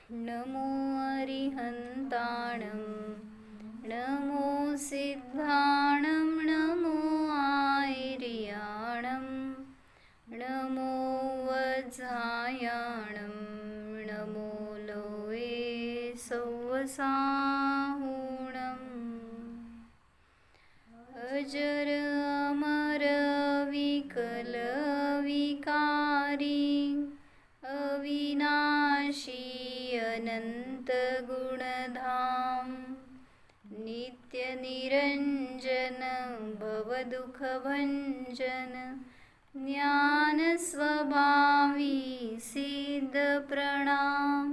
नमो अरिहन्ताणं नमो सिद्धाणं नमो आयर्याणं नमो वज्रायाणं नमो लोये सौवसाहुणम् अजर अमर विकल विकारी अविनाशी अनंत गुणधाम नित्य निरंजन भवदुःखभंजन ज्ञान स्वभावी सिद्ध प्रणाम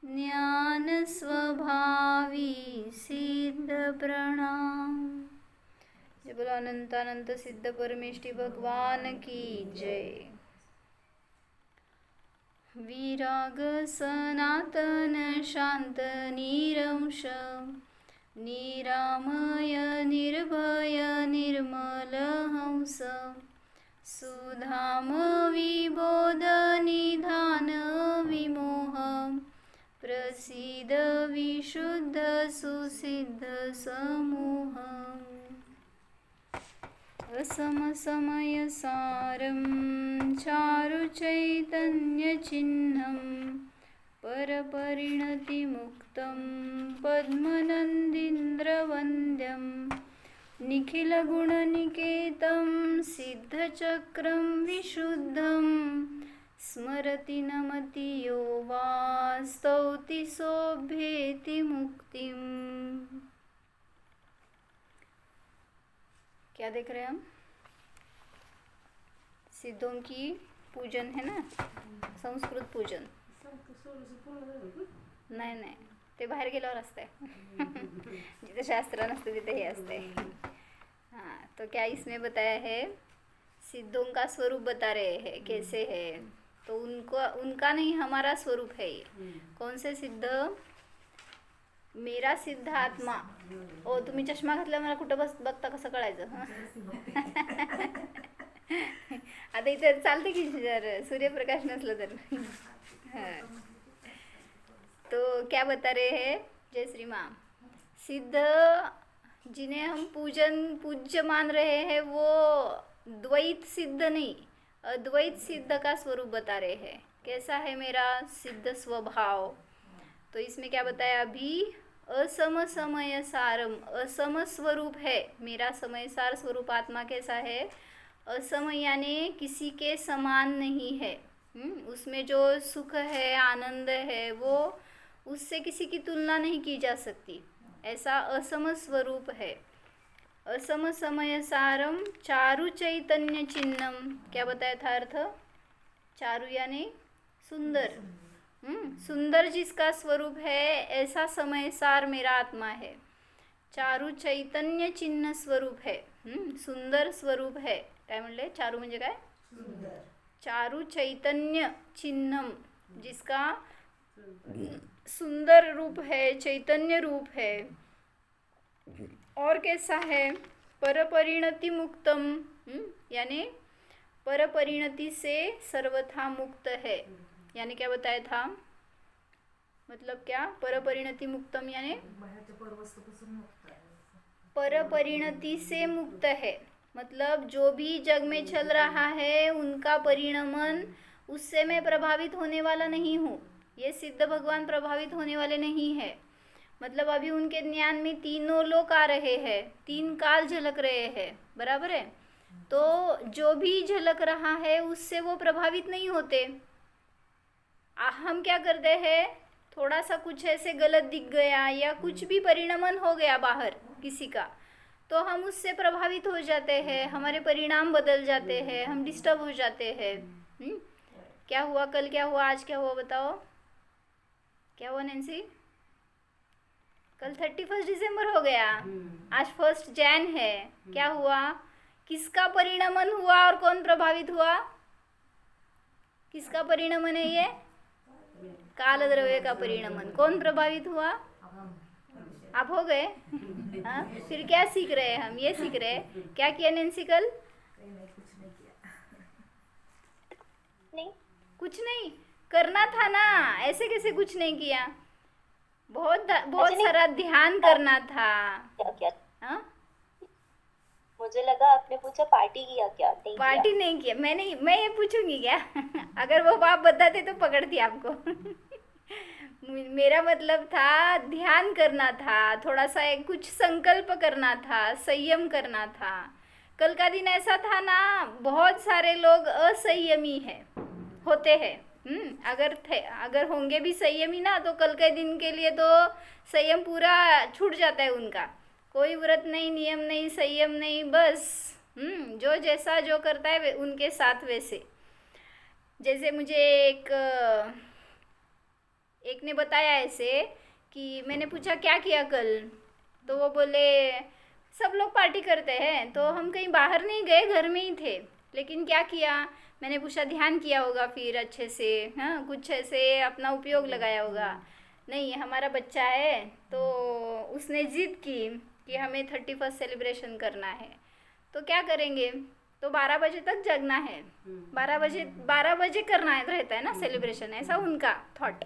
ज्ञान स्वभावी सिद्ध प्रणाम। जय बोलो अनंतानंत सिद्ध परमेष्टि भगवान की जय। विराग सनातन शांत निरंश निरामय निर्भय निर्मल हंस सुधाम विबोध निधान विमोह प्रसीद विशुद्ध सुसिद्ध समूह असमसमयसारं चारुचैतन्यचिह्नं परपरिणतिमुक्तं पद्मनन्दीन्द्रवन्द्यं निखिलगुणनिकेतं सिद्धचक्रं विशुद्धं स्मरति नमति यो वा स्तौति सोऽभ्येति मुक्तिम्। क्या देख रहे हैं हम? सिद्धों की पूजन है ना, संस्कृत पूजन। नाही नाही, ते बाहेर गेल्यावर असते जिथे शास्त्र नसते तिथे हे असते। हाँ, तो क्या इसमें बताया है, सिद्धों का स्वरूप बता रहे हैं कैसे है। तो उनका नहीं, हमारा स्वरूप है ये। कौन से सिद्ध? मेरा सिद्ध आत्मा। ओ, तुम्ही चष्मा घातला, मला कुठं बघता कसं कळायचं? आता इथे चालते की जर सूर्यप्रकाश नसलं तर। हाँ, तो क्या बता रहे हैं? जय श्री माँ। सिद्ध जिन्हें हम पूज्य मान रहे हैं वो द्वैत सिद्ध नहीं, अद्वैत सिद्ध का स्वरूप बता रहे हैं। कैसा है मेरा सिद्ध स्वभाव? तो इसमें क्या बताया अभी? असम समय सारम, असम स्वरूप है मेरा। समय सार स्वरूप आत्मा कैसा है? असम यानी किसी के समान नहीं है। उसमें जो सुख है, आनंद है, वो उससे किसी की तुलना नहीं की जा सकती, ऐसा असम स्वरूप है। असम समय सारम चारु चैतन्य चिन्हम। क्या बताया था अर्थ? चारु यानी सुंदर। सुंदर जिसका स्वरूप है ऐसा समय सार मेरा आत्मा है। चारु चैतन्य चिन्ह स्वरूप है, सुंदर स्वरूप है। काय म्हणले? चारु म्हणजे काय? चारु चैतन्य चिन्हम, जिसका सुंदर रूप है, चैतन्य रूप है। और कैसा है? परपरिणति मुक्तम, यानी परपरिणति से सर्वथा मुक्त है। यानी क्या बताया था? मतलब क्या? परपरिणति मुक्तम यानी परपरिणति से मुक्त है, मतलब जो भी जग में चल रहा है उनका परिणमन, उससे मैं प्रभावित होने वाला नहीं हूँ। ये सिद्ध भगवान प्रभावित होने वाले नहीं है। मतलब अभी उनके ज्ञान में तीनों लोक आ रहे हैं, तीन काल झलक रहे हैं, बराबर है। तो जो भी झलक रहा है उससे वो प्रभावित नहीं होते। हम क्या करते हैं? थोड़ा सा कुछ ऐसे गलत दिख गया या कुछ भी परिणमन हो गया बाहर किसी का, तो हम उससे प्रभावित हो जाते हैं, हमारे परिणाम बदल जाते हैं, हम डिस्टर्ब हो जाते हैं। क्या हुआ कल, क्या हुआ आज, क्या हुआ बताओ? क्या हुआ नैन्सी? कल 31 दिसंबर हो गया, आज 1 जैन है। क्या हुआ? किसका परिणमन हुआ और कौन प्रभावित हुआ? किसका परिणमन है ये? काल द्रव्य का परिणमन। कौन प्रभावित हुआ? आप हो गए। हाँ, फिर क्या सीख रहे हैं हम? ये सीख रहे हैं क्या किया नैन्सी कल? नहीं, कुछ नहीं। करना था ना, ऐसे कैसे कुछ नहीं किया? बहुत बहुत नहीं, सारा ध्यान करना था। क्या क्या? हाँ, मुझे लगा आपने पूछा पार्टी किया क्या, नहीं किया। पार्टी नहीं किया मैंने। मैं ये पूछूंगी क्या? अगर वो आप बताते तो पकड़ती आपको। मेरा मतलब था ध्यान करना था, थोड़ा सा एक कुछ संकल्प करना था, संयम करना था। कल का दिन ऐसा था ना, बहुत सारे लोग असंयमी है होते हैं। अगर होंगे भी संयमी ना, तो कल के दिन के लिए तो संयम पूरा छूट जाता है उनका। कोई व्रत नहीं, नियम नहीं, संयम नहीं, बस जो जैसा जो करता है उनके साथ वैसे। जैसे मुझे एक ने बताया ऐसे कि मैंने पूछा क्या किया कल, तो वो बोले सब लोग पार्टी करते हैं, तो हम कहीं बाहर नहीं गए, घर में ही थे। लेकिन क्या किया? मैंने पूछा ध्यान किया होगा फिर अच्छे से, हाँ कुछ ऐसे अपना उपयोग लगाया होगा। नहीं, हमारा बच्चा है तो उसने जिद की कि हमें 31st सेलिब्रेशन करना है, तो क्या करेंगे? तो 12 बजे तक जगना है, 12 बजे करना है, रहता है ना सेलिब्रेशन, ऐसा उनका थॉट।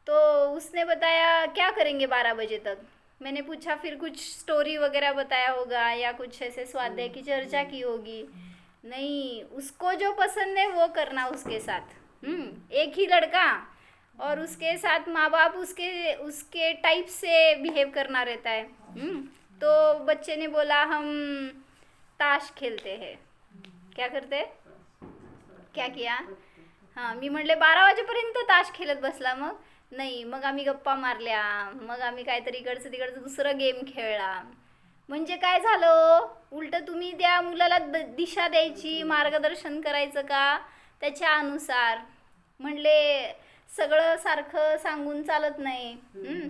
तो उसने बताया क्या करेंगे 12 बजे तक। मैंने पूछा फिर कुछ स्टोरी वगैरह बताया होगा या कुछ ऐसे स्वाध्याय की चर्चा की होगी। नहीं, उसको जो पसंद है वो करना उसके साथ। एक ही लड़का और उसके साथ माँ बाप उसके उसके टाइप से बिहेव करना रहता है। तो बच्चे ने बोला हम ताश खेलते हैं। क्या करते? क्या किया? हां, मी म्हटले 12 वाजेपर्यंत ताश खेळत बसला मग? नाही, मग आम्ही गप्पा मारल्या, मग आम्ही काहीतरी इकडचं तिकडचं दुसरं गेम खेळला. म्हणजे काय झालं? उलटं तुम्ही त्या मुलाला दिशा द्यायची, मार्गदर्शन करायचं का त्याच्या अनुसार. म्हणले सगळं सारखं सांगून चालत नाही.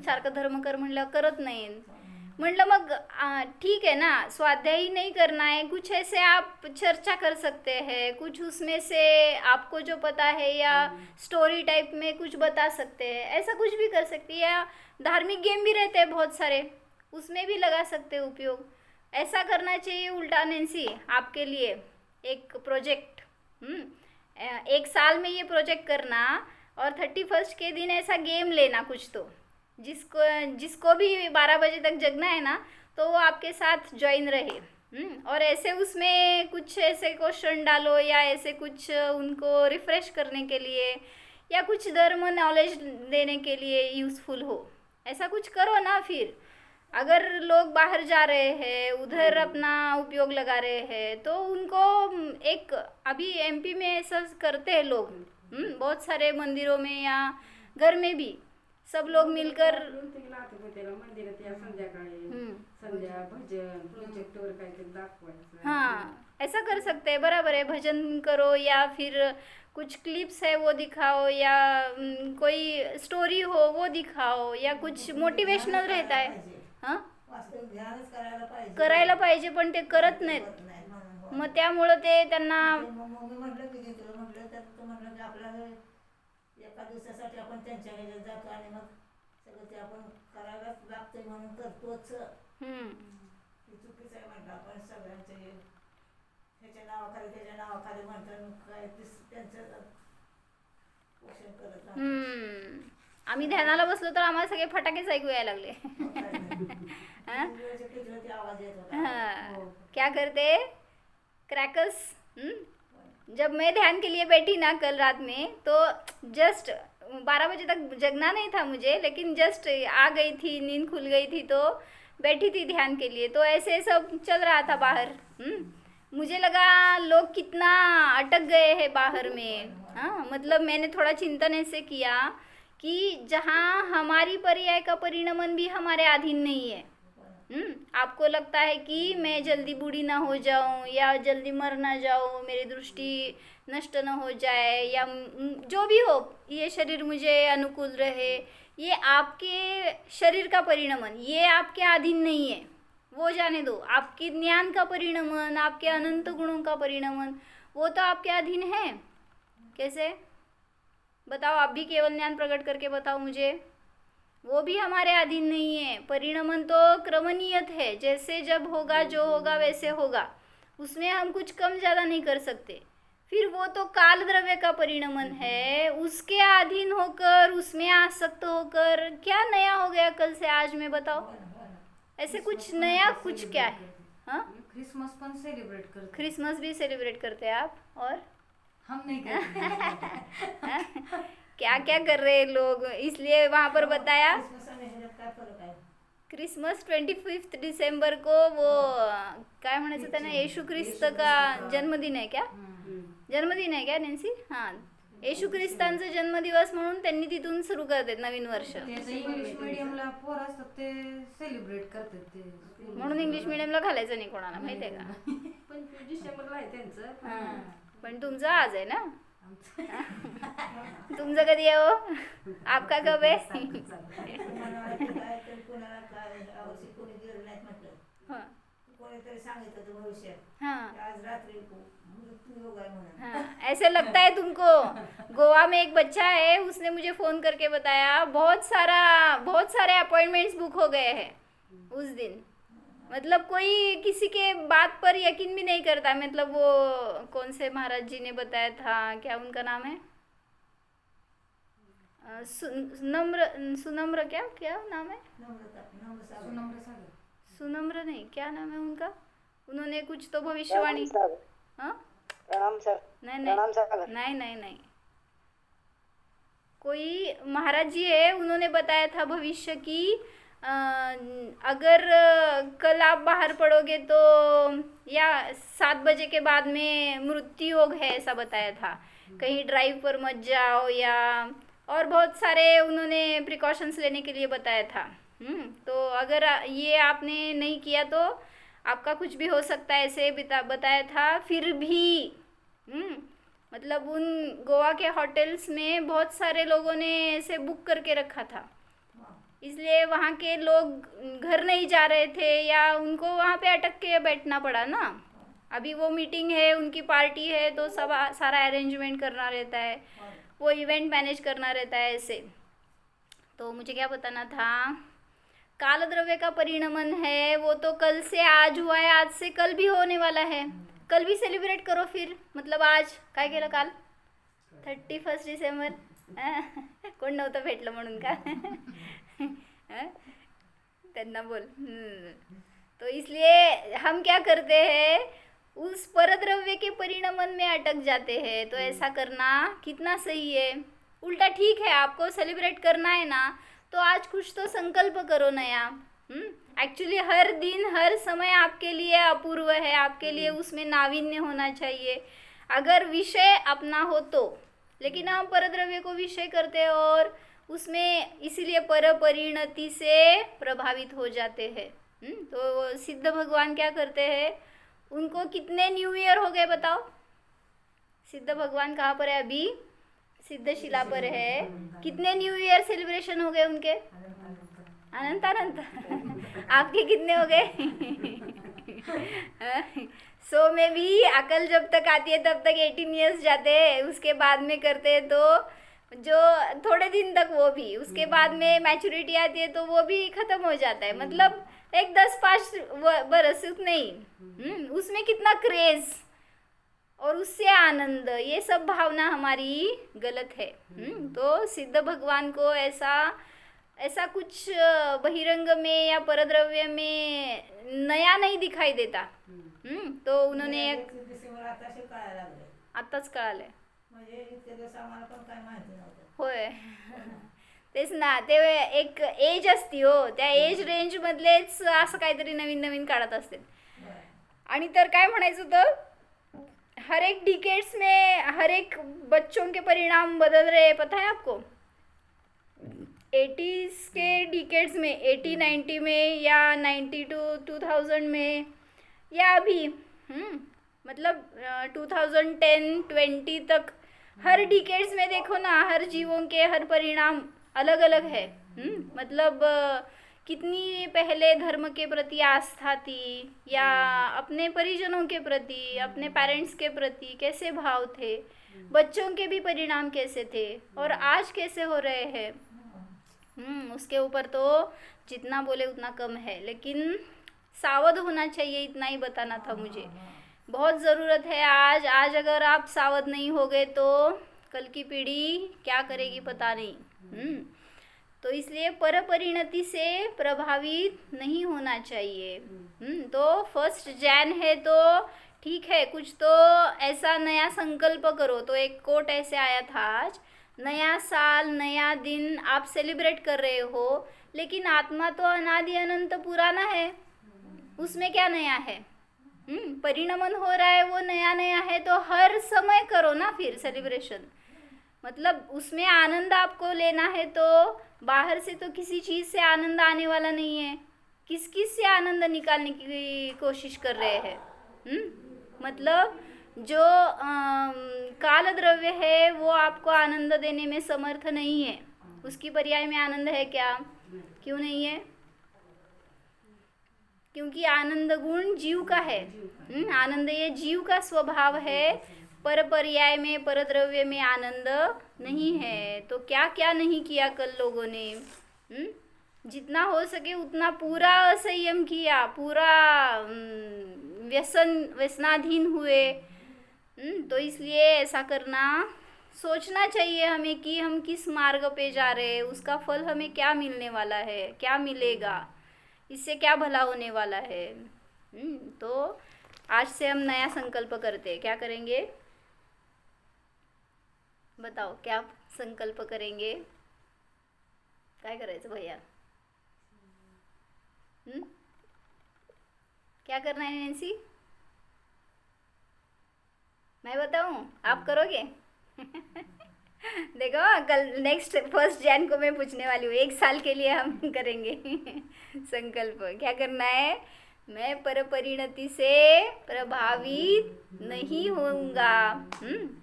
सारखं धर्म कर म्हणलं करत नाही. म्हटलं मग ठीक है ना, स्वाध्याय ही नहीं करना है, कुछ ऐसे आप चर्चा कर सकते हैं, कुछ उसमें से आपको जो पता है या स्टोरी टाइप में कुछ बता सकते हैं, ऐसा कुछ भी कर सकती है। या धार्मिक गेम भी रहते हैं बहुत सारे, उसमें भी लगा सकते हैं उपयोग। ऐसा करना चाहिए उल्टा नैन्सी आपके लिए एक प्रोजेक्ट। 1 साल में ये प्रोजेक्ट करना और 31st के दिन ऐसा गेम लेना कुछ तो, जिसको भी 12 बजे तक जगना है ना, तो वो आपके साथ ज्वाइन रहे। और ऐसे उसमें कुछ ऐसे क्वेश्चन डालो या ऐसे कुछ उनको रिफ्रेश करने के लिए या कुछ धर्म नॉलेज देने के लिए यूज़फुल हो, ऐसा कुछ करो ना। फिर अगर लोग बाहर जा रहे हैं, उधर अपना उपयोग लगा रहे हैं, तो उनको एक अभी एमपी में ऐसा करते हैं लोग। बहुत सारे मंदिरों में या घर में भी सब लोग मिलकर हाँ ऐसा कर सकते हैं, बराबर है। भजन करो या फिर कुछ क्लिप्स है वो दिखाओ या कोई स्टोरी हो वो दिखाओ या कुछ मोटिवेशनल रहता है। हाँ करायला पाहिजे पण ते करत नाहीत, मग त्यामुळं ते त्यांना एका दिवसासाठी आपण त्यांच्या ह्याच्यात जातो आणि मग सगळं ते आपण करायलाच लागतंय म्हणून करतोच. हे चुकीचं आहे म्हणलं आपण सगळ्यांचे ह्याच्या नावाखाली त्याच्या नावाखाली म्हणतात, काय त्यांचं पोषण करत राहतात. आम्ही ध्यानाला बसलो तर आम्हाला सगळे फटाकेच ऐकू यायला लागले. आवाज येत होता. क्या करते क्रैकर्स। जब मैं ध्यान के लिए बैठी ना कल रात में, तो जस्ट 12 बजे तक जगना नहीं था मुझे, लेकिन जस्ट आ गई थी, नींद खुल गई थी, तो बैठी थी ध्यान के लिए। तो ऐसे सब चल रहा था बाहर। मुझे लगा लोग कितना अटक गए हैं बाहर में। हाँ मतलब मैंने थोड़ा चिंतन ऐसे किया कि जहाँ हमारी पर्याय का परिणमन भी हमारे अधीन नहीं है। आपको लगता है कि मैं जल्दी बूढ़ी ना हो जाऊं या जल्दी मर ना जाऊं, मेरी दृष्टि नष्ट न हो जाए या जो भी हो, ये शरीर मुझे अनुकूल रहे, ये आपके शरीर का परिणमन, ये आपके अधीन नहीं है, वो जाने दो। आपके ज्ञान का परिणमन, आपके अनंत गुणों का परिणमन, वो तो आपके अधीन है। कैसे बताओ, आप भी केवल ज्ञान प्रकट करके बताओ मुझे। वो भी हमारे अधीन नहीं है। परिणमन तो क्रमनियत है, जैसे जब होगा जो होगा वैसे होगा, उसमें हम कुछ कम ज़्यादा नहीं कर सकते। फिर वो तो काल द्रव्य का परिणमन है, उसके अधीन होकर उसमें आसक्त होकर क्या नया हो गया कल से आज में, बताओ ऐसे कुछ नया कुछ क्या है? हाँ, क्रिसमस पण सेलिब्रेट करते, क्रिसमस भी सेलिब्रेट करते हैं आप, और हम नहीं करते। क्या क्या कर रहे हैं लोग, इसलिए वहाँ पर बताया क्रिसमस आणि ह्याच्यात काय फरक आहे? क्रिसमस 25 डिसेंबर को वो काय म्हणायचं त्यांना, येशू ख्रिस्त का जन्मदिन आहे क्या? जन्मदिन आहे क्या नॅन्सी? हां, येशू ख्रिस्तांचा जन्मदिवस म्हणून त्यांनी तिथून सुरू करतात नवीन वर्ष, त्याचं इंग्लिश मीडियमला पोर असतात ते सेलिब्रेट करतात ते. म्हणून इंग्लिश मिडियमला घालायचं नाही कोणाला, माहिती आहे का? 25 डिसेंबरला आहे त्यांचं. हां, पण तुमचं आज आहे ना, आमचं तुमचं कधी आहे हो? आपका कब आहे? तुम्हाला वाटतं काय तर कोणाला काय यावर्षी कोणी गेलं नाहीत म्हटलं, हां कोणीतरी सांगितलं होतं भविष्यात हां की आज रात्री मृत्यू योग आहे म्हणून. हाँ, ऐसे लगता है तुमको? गोवा में एक बच्चा है, उसने मुझे फ़ोन करके बताया बहुत सारे अपॉइंटमेंट्स बुक हो गए हैं उस दिन। मतलब कोई किसी के बात पर यकीन भी नहीं करता। मतलब वो कौन से महाराज जी ने बताया था, क्या उनका नाम है? सुनम्र क्या क्या नाम है? सुनम्र सागर. सुनम्र नहीं, क्या नाम है उनका? उन्होंने कुछ तो भविष्यवाणी, हाँ प्रणाम सर. नहीं प्रणाम सागर. नहीं, कोई महाराज जी है, उन्होंने बताया था भविष्य की अगर कल आप बाहर पड़ोगे तो या 7 बजे के बाद में मृत्यु योग है, ऐसा बताया था। कहीं ड्राइव पर मत जाओ, या और बहुत सारे उन्होंने प्रिकॉशंस लेने के लिए बताया था। तो अगर ये आपने नहीं किया तो आपका कुछ भी हो सकता है, ऐसे बताया था। फिर भी मतलब उन गोवा के होटल्स में बहुत सारे लोगों ने ऐसे बुक करके रखा था, इसलिए वहाँ के लोग घर नहीं जा रहे थे, या उनको वहाँ पे अटक के बैठना पड़ा ना। अभी वो मीटिंग है, उनकी पार्टी है, तो सब सारा अरेंजमेंट करना रहता है, वो इवेंट मैनेज करना रहता है ऐसे। तो मुझे क्या बताना था, काल द्रव्य का परिणमन है, वो तो कल से आज हुआ है, आज से कल भी होने वाला है। कल भी सेलिब्रेट करो फिर, मतलब आज काय केलं काल 31 डिसेंबर कोण नव्हतं भेटलं म्हणून का? त्यांना बोल। तो इसलिए हम क्या करते हैं, उस परद्रव्य के परिणमन में अटक जाते हैं। तो ऐसा करना कितना सही है। उल्टा ठीक है, आपको सेलिब्रेट करना है ना, तो आज कुछ तो संकल्प करो नया। एक्चुअली हर दिन हर समय आपके लिए अपूर्व है, आपके लिए उसमें नावीन्य होना चाहिए, अगर विषय अपना हो तो। लेकिन हम परद्रव्य को विषय करते हैं और उसमें इसीलिए परपरिणति से प्रभावित हो जाते हैं। तो सिद्ध भगवान क्या करते हैं, उनको कितने न्यू ईयर हो गए बताओ? सिद्ध भगवान कहाँ पर है अभी? सिद्ध शिला पर है। कितने न्यू ईयर सेलिब्रेशन हो गए उनके? अनंत अनंत। आपके कितने हो गए? सो में भी अकल जब तक आती है तब तक 18 ईयर्स जाते हैं, उसके बाद में करते हैं तो जो थोड़े दिन तक वो भी, उसके बाद में मैच्योरिटी आती है तो वो भी ख़त्म हो जाता है। मतलब एक 10-5 बरस नहीं, उसमें कितना क्रेज़ और उससे आनंद, ये सब भावना हमारी गलत है। तो सिद्ध भगवान को ऐसा कुछ बहिरंग में या परद्रव्य में नया नहीं दिखाई देता। तो उन्होंने आत्ताच कळालंय, म्हणजे इतके दिवस आम्हाला पण काय माहिती नव्हतं. होय तेच ना, ते एक एज असती हो, त्या एज रेंज मधलेच असं काहीतरी नवीन नवीन काढत असते। आणि तर काय म्हणायचं होतं, हर एक डिकेड्स में हर एक बच्चों के परिणाम बदल रहे हैं, पता है आपको? 80s के डिकेड्स में, 80-90 में, या 90 to 2000 में, या अभी मतलब 2010-20 तक हर डिकेड्स में देखो ना, हर जीवों के हर परिणाम अलग अलग है। मतलब कितनी पहले धर्म के प्रति आस्था थी, या अपने परिजनों के प्रति, अपने पेरेंट्स के प्रति कैसे भाव थे, बच्चों के भी परिणाम कैसे थे, और आज कैसे हो रहे हैं। उसके ऊपर तो जितना बोले उतना कम है, लेकिन सावध होना चाहिए, इतना ही बताना था मुझे। बहुत ज़रूरत है। आज अगर आप सावध नहीं हो गए तो कल की पीढ़ी क्या करेगी पता नहीं। तो इसलिए परपरिणति से प्रभावित नहीं होना चाहिए। तो 1 जैन है तो ठीक है, कुछ तो ऐसा नया संकल्प करो। तो एक कोट ऐसे आया था आज, नया साल नया दिन आप सेलिब्रेट कर रहे हो, लेकिन आत्मा तो अनादि अनंत पुराना है, उसमें क्या नया है? परिणमन हो रहा है, वो नया नया है, तो हर समय करो ना फिर सेलिब्रेशन। मतलब उसमें आनंद आपको लेना है, तो बाहर से तो किसी चीज़ से आनंद आने वाला नहीं है। किस किस से आनंद निकालने की कोशिश कर रहे हैं? मतलब जो काल द्रव्य है वो आपको आनंद देने में समर्थ नहीं है। उसकी पर्याय में आनंद है क्या? क्यों नहीं है? क्योंकि आनंद गुण जीव का है। आनंद ये जीव का स्वभाव है। पर पर्याय में, पर द्रव्य में आनंद नहीं है। तो क्या क्या नहीं किया कल लोगों ने? जितना हो सके उतना पूरा असंयम किया, पूरा व्यसनाधीन हुए। तो इसलिए ऐसा करना, सोचना चाहिए हमें कि हम किस मार्ग पे जा रहे हैं, उसका फल हमें क्या मिलने वाला है, क्या मिलेगा, इससे क्या भला होने वाला है। तो आज से हम नया संकल्प करते हैं। क्या करेंगे बताओ? क्या संकल्प करेंगे? काय करायचं भैया? क्या करना है नैन्सी? मैं बताऊं? आप करोगे? देखो कल नेक्स्ट 1 जैन को मैं पूछने वाली हूँ। 1 साल के लिए हम करेंगे संकल्प। क्या करना है? मैं परपरिणति से प्रभावित नहीं होऊंगा।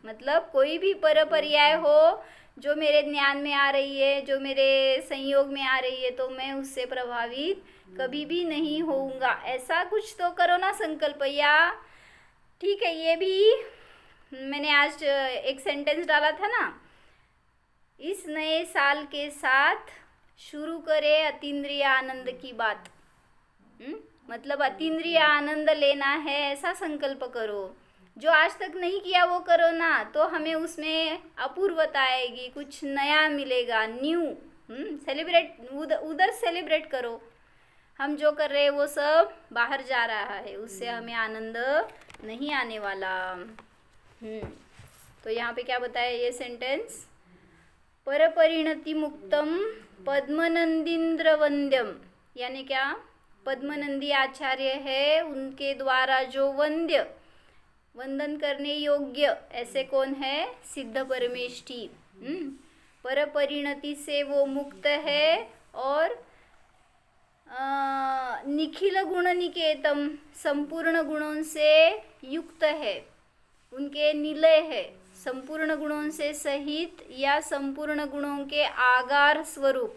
मतलब कोई भी परपर्याय हो जो मेरे ज्ञान में आ रही है, जो मेरे संयोग में आ रही है, तो मैं उससे प्रभावित कभी भी नहीं होऊंगा। ऐसा कुछ तो करो ना संकल्प। या ठीक है, ये भी मैंने आज एक सेंटेंस डाला था ना, इस नए साल के साथ शुरू करें अतीन्द्रिय आनंद की बात। मतलब अतीन्द्रिय आनंद लेना है, ऐसा संकल्प करो। जो आज तक नहीं किया वो करो ना, तो हमें उसमें अपूर्वता आएगी, कुछ नया मिलेगा, न्यू। सेलिब्रेट उधर सेलिब्रेट करो। हम जो कर रहे हैं वो सब बाहर जा रहा है, उससे हमें आनंद नहीं आने वाला। तो यहाँ पे क्या बताया ये सेंटेंस? परपरिणति मुक्तम पद्मनंदींद्र वंद्यम, यानी क्या? पद्मनंदी आचार्य है, उनके द्वारा जो वंदन करने योग्य ऐसे कौन है? सिद्ध परमेष्ठी। परपरिणति से वो मुक्त है और निखिल गुण निकेतम, संपूर्ण गुणों से युक्त है, उनके निलय है, संपूर्ण गुणों से सहित या संपूर्ण गुणों के आगार स्वरूप,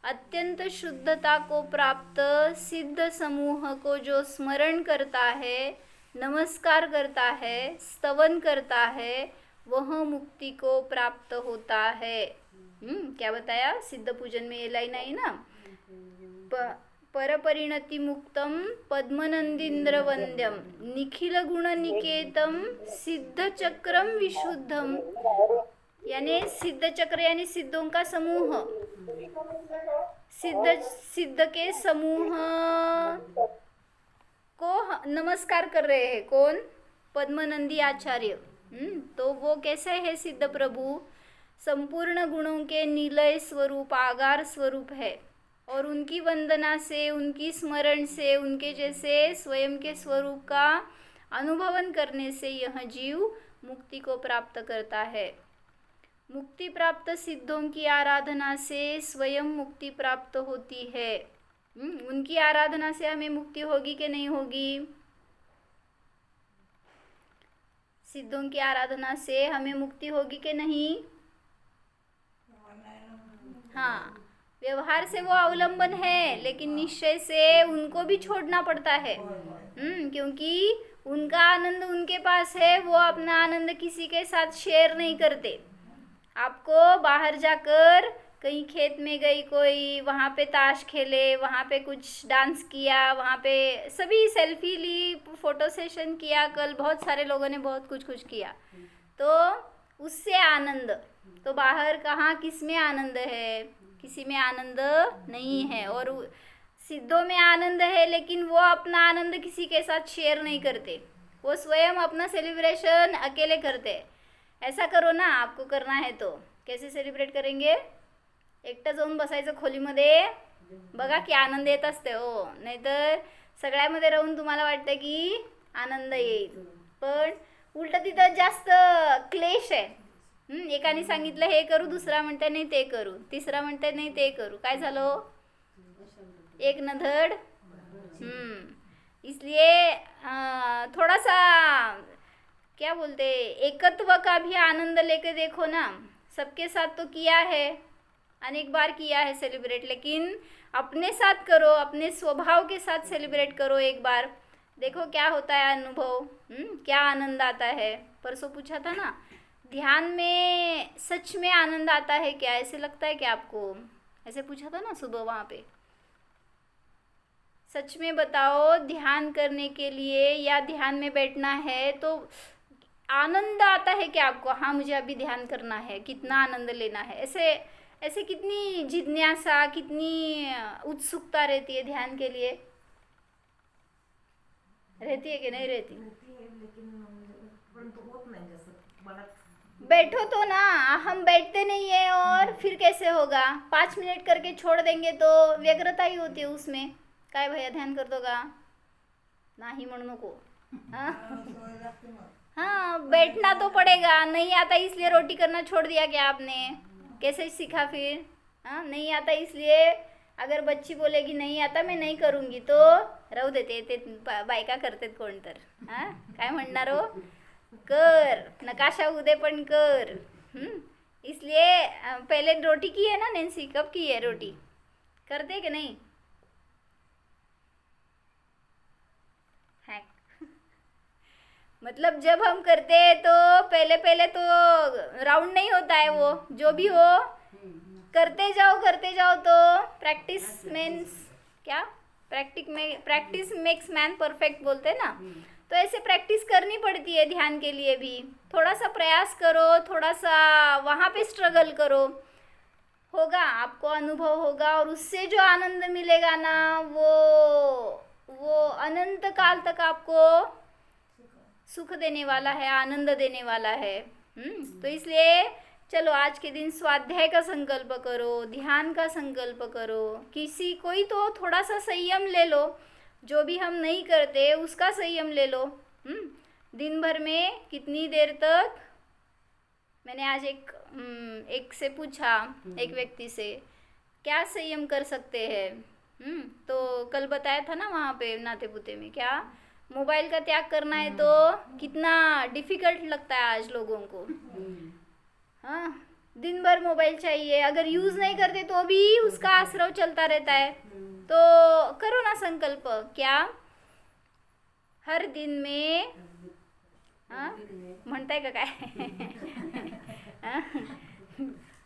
अत्यंत शुद्धता को प्राप्त सिद्ध समूह को जो स्मरण करता है, नमस्कार करता है, स्तवन करता है, वह मुक्ति को प्राप्त होता है। क्या बताया? सिद्ध पूजन में ये लाइन आई ना, परपरिणति मुक्तम पद्मनंदींद्र वंद्यम निखिल गुण निकेतम सिद्ध चक्रम विशुद्धम, यानी सिद्ध चक्र यानी सिद्धों का समूह, सिद्ध के समूह को नमस्कार कर रहे हैं। कौन? पद्मनंदी आचार्य। तो वो कैसे है सिद्ध प्रभु? संपूर्ण गुणों के निलय स्वरूप, आगार स्वरूप है, और उनकी वंदना से, उनकी स्मरण से, उनके जैसे स्वयं के स्वरूप का अनुभवन करने से यह जीव मुक्ति को प्राप्त करता है। मुक्ति प्राप्त सिद्धों की आराधना से स्वयं मुक्ति प्राप्त होती है। उनकी आराधना से हमें मुक्ति होगी कि नहीं होगी? सिद्धों की आराधना से हमें मुक्ति होगी कि नहीं? हाँ, व्यवहार से वो अवलंबन है, लेकिन निश्चय से उनको भी छोड़ना पड़ता है। क्योंकि उनका आनंद उनके पास है, वो अपना आनंद किसी के साथ शेयर नहीं करते। आपको बाहर जाकर कहीं खेत में गई कोई, वहाँ पे ताश खेले, वहाँ पे कुछ डांस किया, वहाँ पे सभी सेल्फी ली, फ़ोटो सेशन किया, कल बहुत सारे लोगों ने बहुत कुछ कुछ किया, तो उससे आनंद। तो बाहर कहाँ किस में आनंद है? किसी में आनंद नहीं है। और सिद्धों में आनंद है, लेकिन वो अपना आनंद किसी के साथ शेयर नहीं करते, वो स्वयं अपना सेलिब्रेशन अकेले करते। ऐसा करो ना, आपको करना है तो। कैसे सेलिब्रेट करेंगे? एकटं जाऊन बसायचं खोलीमध्ये, बघा की आनंद येत असते हो. नाहीतर सगळ्यामध्ये राहून तुम्हाला वाटतं की आनंद येईल, पण उलट तिथं जास्त क्लेश आहे. एकाने सांगितलं हे करू, दुसरा म्हणते नाही ते करू, तिसरा म्हणते नाही ते करू. काय झालं? एक न धड. इसलिए थोड़ा सा क्या बोलते, एकत्व का भी आनंद लेके देखो ना. सबके साथ तो किया है, अनेक बार किया है सेलिब्रेट, लेकिन अपने साथ करो, अपने स्वभाव के साथ सेलिब्रेट करो एक बार, देखो क्या होता है अनुभव. क्या आनंद आता है. परसों पूछा था ना, ध्यान में सच में आनंद आता है क्या? ऐसे लगता है क्या आपको? ऐसे पूछा था ना सुबह वहाँ पे. सच में बताओ, ध्यान करने के लिए या ध्यान में बैठना है तो आनंद आता है क्या आपको? हाँ, मुझे अभी ध्यान करना है, कितना आनंद लेना है. ऐसे ऐसे कितनी जिज्ञासा, कितनी उत्सुकता रहती है ध्यान के लिए. रहती है कि नहीं रहती? बैठो तो ना. हम बैठते नहीं है और फिर कैसे होगा? 5 मिनट करके छोड़ देंगे तो व्यग्रता ही होती है उसमें. काय भैया ध्यान करतो का? नाही म्हणू नको. हाँ, बैठना तो पड़ेगा. नहीं आता इसलिए रोटी करना छोड़ दिया क्या आपने? कैसे सीखा फिर? हाँ, नहीं आता इसलिए अगर बच्ची बोलेगी नहीं आता मैं नहीं करूँगी तो राहू देते. ते बायका करतात कोण तर. हां, काय म्हणणार हो? कर, नकाशा उदे पण कर. इसलिए पहले रोटी की है ना नैन्सी? कब की है रोटी? करते कि नहीं? मतलब जब हम करते हैं तो पहले पहले तो राउंड नहीं होता है वो, जो भी हो करते जाओ तो प्रैक्टिस मीन्स क्या? प्रैक्टिस मेक्स मैन परफेक्ट बोलते हैं ना. तो ऐसे प्रैक्टिस करनी पड़ती है ध्यान के लिए भी. थोड़ा सा प्रयास करो, थोड़ा सा वहाँ पे स्ट्रगल करो, होगा आपको अनुभव होगा. और उससे जो आनंद मिलेगा ना, वो अनंत काल तक आपको सुख देने वाला है, आनंद देने वाला है. तो इसलिए चलो आज के दिन स्वाध्याय का संकल्प करो, ध्यान का संकल्प करो. कोई तो थोड़ा सा संयम ले लो. जो भी हम नहीं करते उसका संयम ले लो. दिन भर में कितनी देर तक. मैंने आज एक से पूछा, एक व्यक्ति से, क्या संयम कर सकते हैं. तो कल बताया था ना वहाँ पे नाते पुते में, क्या मोबाइल का त्याग करना है तो कितना डिफ़िकल्ट लगता है आज लोगों को. हाँ, दिन भर मोबाइल चाहिए, अगर यूज़ नहीं करते तो भी उसका आश्रव चलता रहता है. तो करो ना संकल्प, क्या हर दिन में. म्हणताय का काय?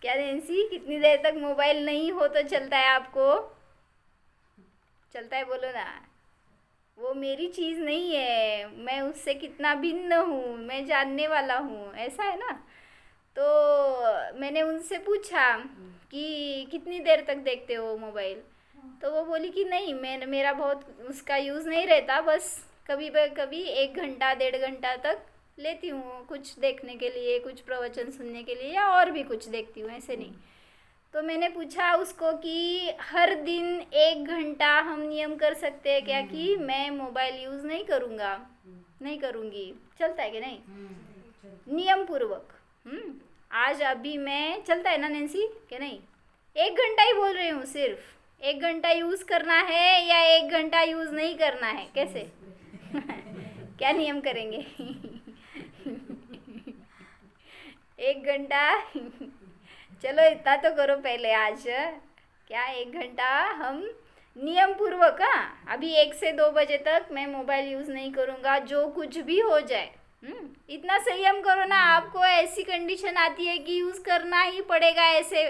क्या नैन्सी, कितनी देर तक मोबाइल नहीं हो तो चलता है आपको? चलता है, बोलो ना. वो मेरी चीज़ नहीं है, मैं उससे कितना भिन्न हूँ, मैं जानने वाला हूँ, ऐसा है ना. तो मैंने उनसे पूछा कि कितनी देर तक देखते हो मोबाइल. तो वो बोली कि नहीं, मेरा बहुत उसका यूज़ नहीं रहता, बस कभी कभी 1 घंटा 1.5 घंटा तक लेती हूँ, कुछ देखने के लिए, कुछ प्रवचन सुनने के लिए, या और भी कुछ देखती हूँ, ऐसे नहीं. तो मैंने पूछा उसको कि हर दिन 1 घंटा हम नियम कर सकते हैं क्या कि मैं मोबाइल यूज़ नहीं करूँगा, नहीं करूँगी. चलता है कि नहीं? नियम पूर्वक. आज अभी मैं, चलता है ना नैन्सी कि नहीं? 1 घंटा ही बोल रही हूँ, सिर्फ 1 घंटा यूज़ करना है या 1 घंटा यूज़ नहीं करना है, कैसे? क्या नियम करेंगे? 1 घंटा. चलो इतना तो करो पहले आज. क्या 1 घंटा हम नियम पूर्वक. हाँ, अभी 1 से 2 बजे तक मैं मोबाइल यूज़ नहीं करूँगा, जो कुछ भी हो जाए. इतना संयम करो ना. आपको ऐसी कंडीशन आती है कि यूज़ करना ही पड़ेगा, ऐसे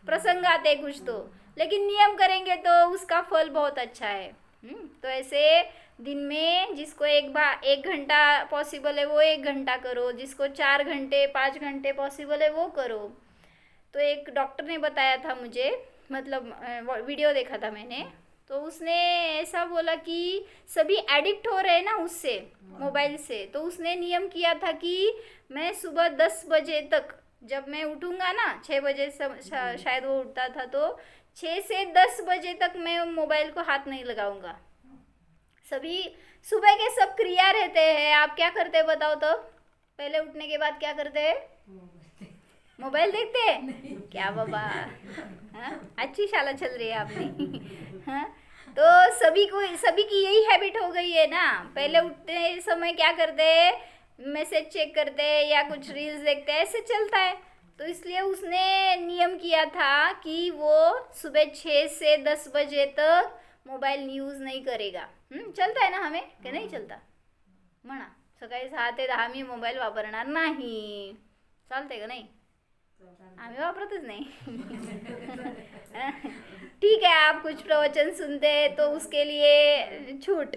प्रसंग आते हैं कुछ तो, लेकिन नियम करेंगे तो उसका फल बहुत अच्छा है। तो ऐसे दिन में जिसको एक घंटा पॉसिबल है वो 1 घंटा करो, जिसको 4 घंटे 5 घंटे पॉसिबल है वो करो। तो एक डॉक्टर ने बताया था मुझे, मतलब वीडियो देखा था मैंने, तो उसने ऐसा बोला कि सभी एडिक्ट हो रहे हैं ना उससे, मोबाइल से, तो उसने नियम किया था कि मैं सुबह 10 बजे तक, जब मैं उठूँगा ना 6 बजे शायद वो उठता था, तो 6 से 10 बजे तक मैं मोबाइल को हाथ नहीं लगाऊंगा। सभी सुबह के सब क्रिया रहते हैं, आप क्या करते हैं बताओ तो? पहले उठने के बाद क्या करते हैं? मोबाइल देखते हैं क्या बाबा? हाँ, अच्छी शाला चल रही है आपने। हाँ, तो सभी की यही हैबिट हो गई है ना। पहले उठते समय क्या करते हैं? मैसेज चेक करते हैं या कुछ रील्स देखते हैं, ऐसे चलता है। तो इसलिए उसने नियम किया था कि वो सुबह 6 से 10 बजे तक मोबाईल यूज नहीं करेगा। चलता आहे ना हमें की नाही चलता? म्हणा सकाळी 6 ते 10 मी मोबाईल वापरणार नाही, चालतंय का नाही? आम्ही वापरतच नाही। ठीक है, आप कुछ प्रवचन सुनते हैं तो उसके लिए छूट,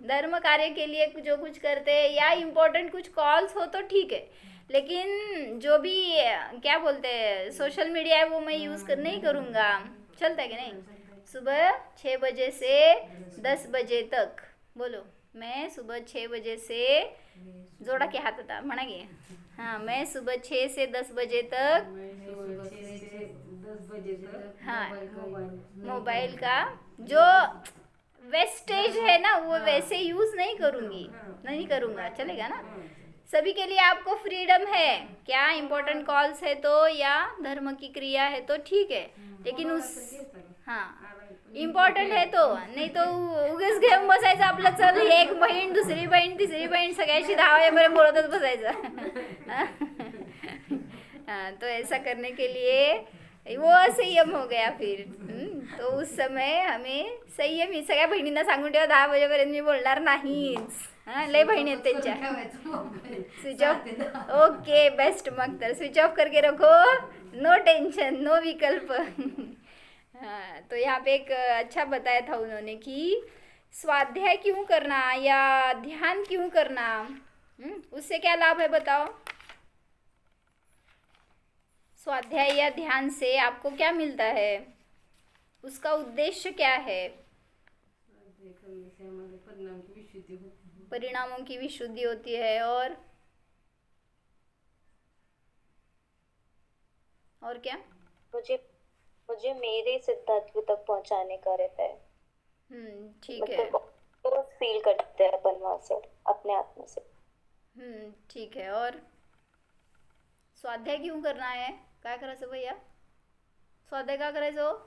धर्म कार्य के लिए जो कुछ करते हैं या इम्पोर्टेंट कुछ कॉल्स हो तो ठीक है, लेकिन जो भी क्या बोलते हैं सोशल मीडिया है वो मैं यूज़ नहीं करूँगा। चलता है कि नहीं? सुबह 6 बजे से 10 बजे तक बोलो, मैं सुबह 6 बजे से जोड़ा के हाथ था म्हणा गे। हाँ, मैं सुबह 6 से 10 बजे तक हाँ मोबाइल का जो वेस्टेज है ना वो वैसे यूज़ नहीं करूँगा, चलेगा ना? सभी के लिए आपको फ्रीडम है, क्या इम्पोर्टेंट कॉल्स है तो या धर्म की क्रिया है तो ठीक है, लेकिन हाँ इम्पॉर्टंट है तो, नाही तो उगीच घेऊन बसायचं आपलं, चल एक बहीण दुसरी बहीण तिसरी बहीण सगळ्याशी 10 वाजेपर्यंत बोलतच बसायचं। हाँ, तो ऐसा करने के लिए वो असंयम हो गया फिर। तो उस समय हमें संयम ही सगळ्या बहिणींना सांगून ठेवा 10 वाजेपर्यंत मी बोलणार नाहीच। हां, लय बहिणी आहेत त्यांच्या, स्विच ऑफ। ओके बेस्ट, मग तर स्विच ऑफ करके रखो, नो टेंशन नो विकल्प। हाँ, तो यहाँ पे एक अच्छा बताया था उन्होंने कि स्वाध्याय क्यों करना या ध्यान क्यों करना, उससे क्या लाभ है बताओ? स्वाध्याय या ध्यान से आपको क्या मिलता है, उसका उद्देश्य क्या है? परिणामों की विशुद्धि होती है, और क्या? मुझे मेरे सिद्धांत तक पहुंचाने का रहता है। ठीक है, तो फील करते हैं अपन वहां से अपने आत्मा से। ठीक है। और स्वाध्याय क्यों करना है, काय करायचं भैया? स्वाध्याय का करायचं?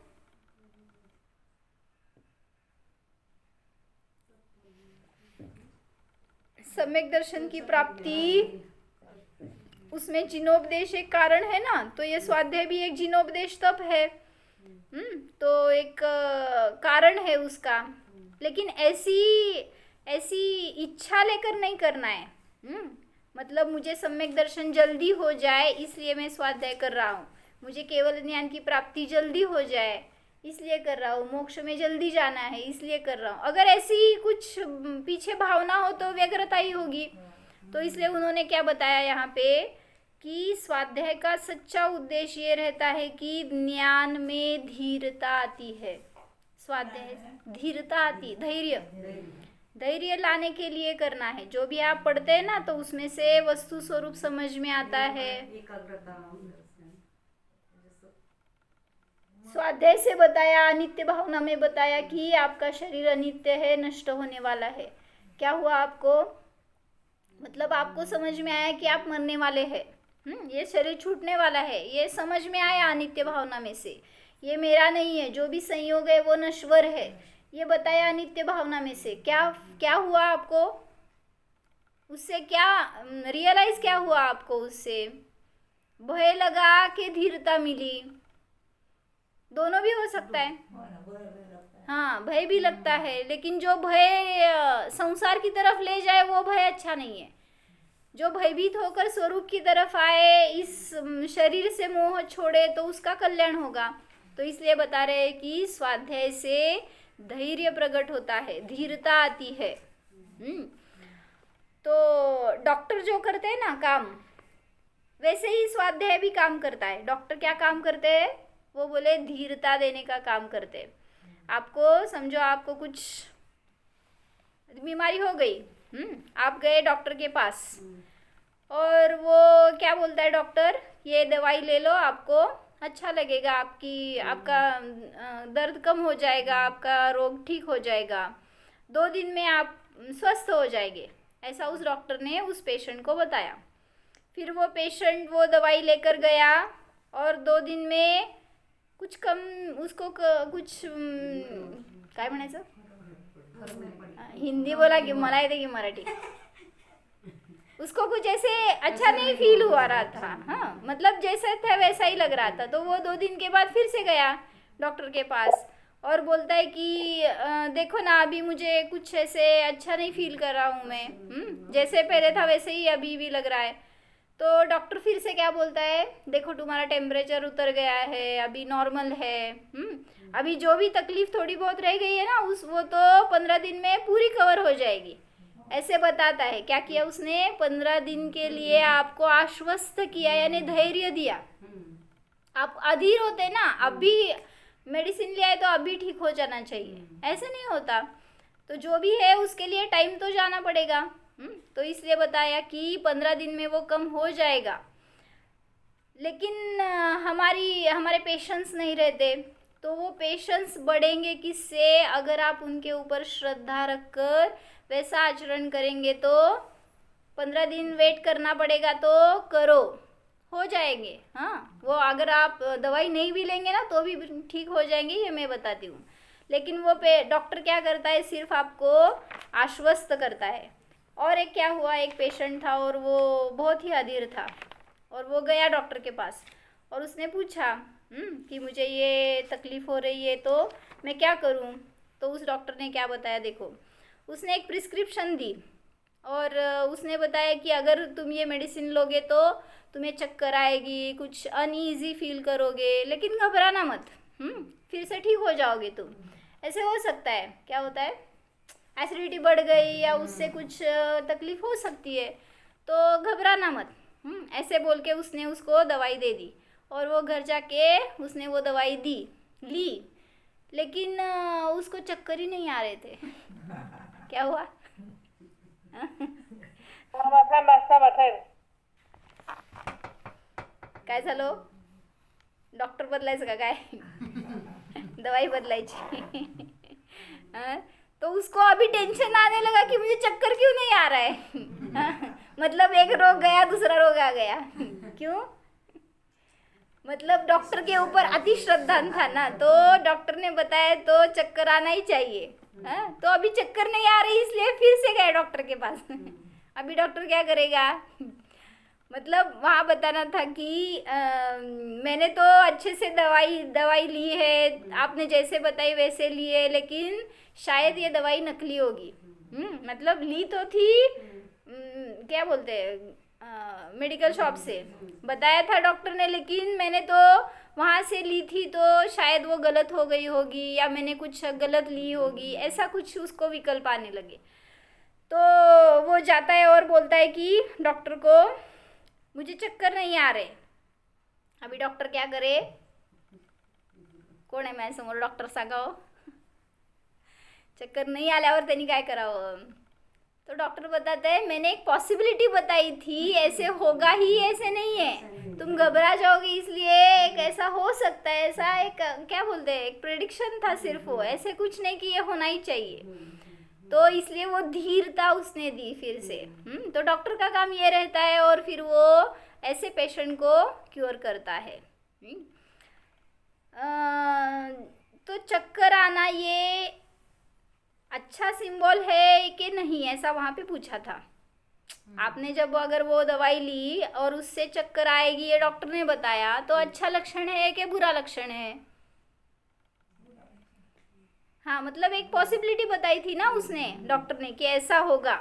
सम्यक दर्शन की प्राप्ति, उसमें जिनोपदेश एक कारण है ना, तो ये स्वाध्याय भी एक जिनोपदेश तप है। तो एक कारण है उसका, लेकिन ऐसी इच्छा लेकर नहीं करना है। मतलब मुझे सम्यक दर्शन जल्दी हो जाए इसलिए मैं स्वाध्याय कर रहा हूँ, मुझे केवल ज्ञान की प्राप्ति जल्दी हो जाए इसलिए कर रहा हूँ, मोक्ष में जल्दी जाना है इसलिए कर रहा हूँ। अगर ऐसी कुछ पीछे भावना हो तो व्यग्रता ही होगी। तो इसलिए उन्होंने क्या बताया यहाँ पे कि स्वाध्याय का सच्चा उद्देश्य ये रहता है कि ज्ञान में धीरता आती है। स्वाध्याय धीरता आती, धैर्य लाने के लिए करना है। जो भी आप पढ़ते हैं ना तो उसमें से वस्तु स्वरूप समझ में आता है। स्वाध्याय से बताया, अनित्य भावना में बताया कि आपका शरीर अनित्य है, नष्ट होने वाला है। क्या हुआ आपको? मतलब आपको समझ में आया कि आप मरने वाले हैं, ये शरीर छूटने वाला है, ये समझ में आया अनित्य भावना में से। ये मेरा नहीं है, जो भी संयोग है वो नश्वर है, ये बताया अनित्य भावना में से। क्या हुआ आपको उससे? क्या रियलाइज क्या हुआ आपको उससे? भय लगा कि धीरता मिली? दोनों भी हो सकता है। हाँ, भय भी लगता है, लेकिन जो भय संसार की तरफ ले जाए वो भय अच्छा नहीं है। जो भयभीत होकर स्वरूप की तरफ आए, इस शरीर से मोह छोड़े, तो उसका कल्याण होगा। तो इसलिए बता रहे हैं कि स्वाध्याय से धैर्य प्रकट होता है, धीरता आती है। तो डॉक्टर जो करते हैं ना काम, वैसे ही स्वाध्याय भी काम करता है। डॉक्टर क्या काम करते हैं? वो बोले धीरता देने का काम करते हैं। आपको समझो, आपको कुछ बीमारी हो गई, आप गए डॉक्टर के पास, और वो क्या बोलता है डॉक्टर, ये दवाई ले लो, आपको अच्छा लगेगा, आपका दर्द कम हो जाएगा, आपका रोग ठीक हो जाएगा, 2 दिन में आप स्वस्थ हो जाएंगे। ऐसा उस डॉक्टर ने उस पेशेंट को बताया। फिर वो पेशेंट वो दवाई लेकर गया और 2 दिन में कुछ कम उसको कुछ काय म्हणायचं, हिंदी बोला की मला येते की मराठी, उसको कुछ ऐसे अच्छा नहीं फील हुआ रहा था। हाँ, मतलब जैसा था वैसा ही लग रहा था। तो वो 2 दिन के बाद फिर से गया डॉक्टर के पास और बोलता है कि देखो ना, अभी मुझे कुछ ऐसे अच्छा नहीं फील कर रहा हूँ मैं, जैसे पहले था वैसे ही अभी भी लग रहा है। तो डॉक्टर फिर से क्या बोलता है, देखो तुम्हारा टेम्परेचर उतर गया है, अभी नॉर्मल है, अभी जो भी तकलीफ थोड़ी बहुत रह गई है ना, वो तो 15 दिन में पूरी कवर हो जाएगी, ऐसे बताता है। क्या किया उसने? 15 दिन के लिए आपको आश्वस्त किया, यानी धैर्य दिया। आप अधीर होते ना, अभी मेडिसिन लिया है तो अभी ठीक हो जाना चाहिए, ऐसे नहीं होता। तो जो भी है उसके लिए टाइम तो जाना पड़ेगा। तो इसलिए बताया कि 15 दिन में वो कम हो जाएगा। लेकिन हमारे पेशेंस नहीं रहते, तो वो पेशेंस बढ़ेंगे किससे? अगर आप उनके ऊपर श्रद्धा रखकर वैसा आचरण करेंगे। तो 15 दिन वेट करना पड़ेगा, तो करो, हो जाएंगे। हाँ, वो अगर आप दवाई नहीं भी लेंगे ना तो भी ठीक हो जाएंगे, ये मैं बताती हूँ। लेकिन वो डॉक्टर क्या करता है, सिर्फ आपको आश्वस्त करता है। और एक क्या हुआ, एक पेशेंट था और वो बहुत ही अधीर था, और वो गया डॉक्टर के पास और उसने पूछा कि मुझे ये तकलीफ़ हो रही है, तो मैं क्या करूँ? तो उस डॉक्टर ने क्या बताया, देखो, उसने एक प्रिस्क्रिप्शन दी और उसने बताया कि अगर तुम ये मेडिसिन लोगे तो तुम्हें चक्कर आएगी, कुछ अनईजी फील करोगे, लेकिन घबराना मत, फिर से ठीक हो जाओगे तुम। ऐसे हो सकता है, क्या होता है, एसिडिटी बढ़ गई या उससे कुछ तकलीफ हो सकती है, तो घबराना मत, ऐसे बोल के उसने उसको दवाई दे दी। और वो घर जाके उसने वो दवाई ली, लेकिन उसको चक्कर ही नहीं आ रहे थे। क्या हुआ? काय झालं? डॉक्टर बदलायचं का काय? दवाई बदलायची। तो उसको अभी टेंशन आने लगा कि मुझे चक्कर क्यों नहीं आ रहा है। मतलब एक रोग गया, दूसरा रोग आ गया। क्यों? मतलब डॉक्टर के ऊपर अति श्रद्धा था ना, तो डॉक्टर ने बताया तो चक्कर आना ही चाहिए। तो अभी चक्कर नहीं आ रही, इसलिए फिर से गए डॉक्टर के पास। अभी डॉक्टर क्या करेगा? मतलब वहाँ बताना था कि मैंने तो अच्छे से दवाई ली है, आपने जैसे बताई वैसे ली है, लेकिन शायद ये दवाई नकली होगी। मतलब ली तो थी, क्या बोलते हैं, मेडिकल शॉप से बताया था डॉक्टर ने, लेकिन मैंने तो वहाँ से ली थी, तो शायद वो गलत हो गई होगी या मैंने कुछ गलत ली होगी, ऐसा कुछ उसको विकल्प आने लगे। तो वो जाता है और बोलता है कि डॉक्टर को मुझे चक्कर नहीं आ रहे। अभी डॉक्टर क्या करे? कोण आहे माझ्यासमोर? डॉक्टर सांगावं. चक्कर नहीं आल्यावर त्यांनी काय करावं? तो डॉक्टर बताते हैं मैंने एक पॉसिबिलिटी बताई थी, ऐसे होगा ही, ऐसे नहीं है, तुम घबरा जाओगे, इसलिए एक ऐसा हो सकता है, ऐसा एक क्या बोलते हैं, एक प्रेडिक्शन था सिर्फ, वो ऐसे कुछ नहीं कि ये होना ही चाहिए। तो इसलिए वो धीरता उसने दी फिर से। तो डॉक्टर का काम ये रहता है, और फिर वो ऐसे पेशेंट को क्योर करता है। तो चक्कर आना ये अच्छा सिंबल है कि नहीं, ऐसा वहाँ पे पूछा था। आपने जब अगर वो दवाई ली और उससे चक्कर आएगी ये डॉक्टर ने बताया, तो अच्छा लक्षण है कि बुरा लक्षण है? हाँ, मतलब एक पॉसिबिलिटी बताई थी ना उसने, डॉक्टर ने, कि ऐसा होगा।